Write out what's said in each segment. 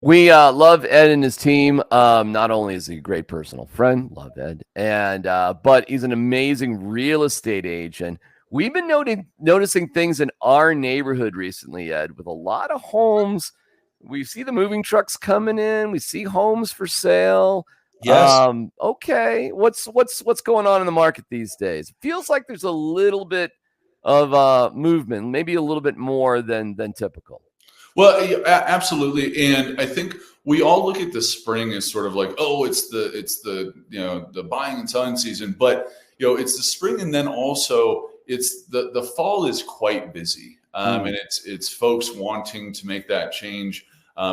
We love Ed and his team. Not only is he a great personal friend, love Ed, and but he's an amazing real estate agent. We've been noticing things in our neighborhood recently, Ed, with a lot of homes. We see the moving trucks coming in. We see homes for sale. Yes. Okay, what's going on in the market these days? It feels like there's a little bit of movement, maybe a little bit more than typical. Well, absolutely. And I think we all look at the spring as sort of like, oh, it's the the buying and selling season, but it's the spring, and then also it's the fall is quite busy, and it's folks wanting to make that change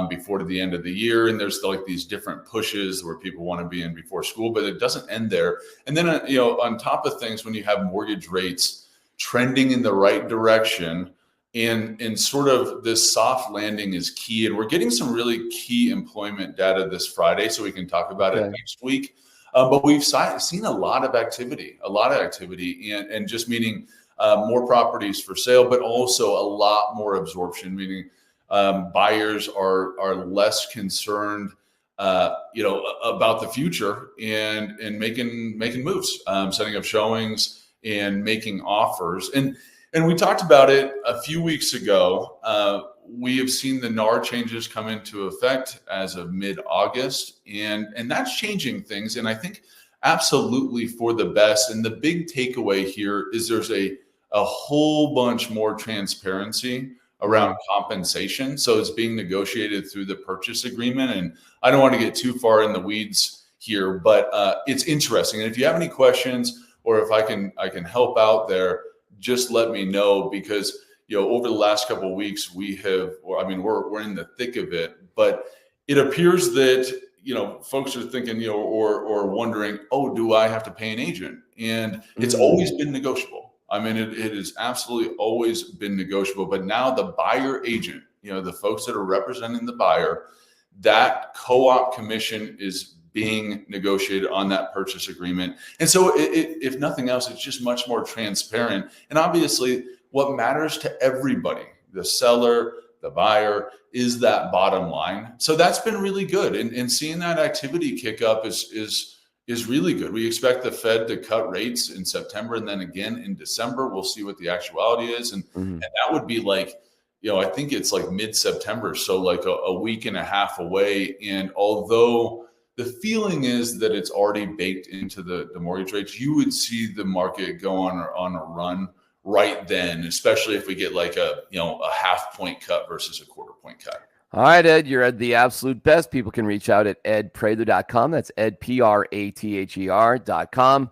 before the end of the year, and there's like these different pushes where people want to be in before school, but it doesn't end there. And then on top of things, when you have mortgage rates trending in the right direction. And sort of this soft landing is key. And we're getting some really key employment data this Friday, so we can talk about it next week. But we've seen a lot of activity, and just meaning more properties for sale, but also a lot more absorption, meaning buyers are less concerned, about the future and making moves, setting up showings and making offers. And we talked about it a few weeks ago. We have seen the NAR changes come into effect as of mid-August, and that's changing things. And I think absolutely for the best. And the big takeaway here is there's a whole bunch more transparency around compensation. So it's being negotiated through the purchase agreement. And I don't want to get too far in the weeds here, but it's interesting. And if you have any questions, or if I can help out there, just let me know, because over the last couple of weeks we're in the thick of it, but it appears that folks are thinking or wondering, oh, do I have to pay an agent? And it's always been negotiable. I mean, it has absolutely always been negotiable, but now the buyer agent, the folks that are representing the buyer, that co-op commission is being negotiated on that purchase agreement. And so if nothing else, it's just much more transparent. And obviously what matters to everybody, the seller, the buyer, is that bottom line. So that's been really good. And seeing that activity kick up is really good. We expect the Fed to cut rates in September and then again in December. We'll see what the actuality is. And that would be like, I think it's like mid-September. So like a week and a half away. And although the feeling is that it's already baked into the mortgage rates, you would see the market go on a run right then, especially if we get like a half point cut versus a quarter point cut. All right, Ed, you're at the absolute best. People can reach out at edprather.com. That's edprather.com.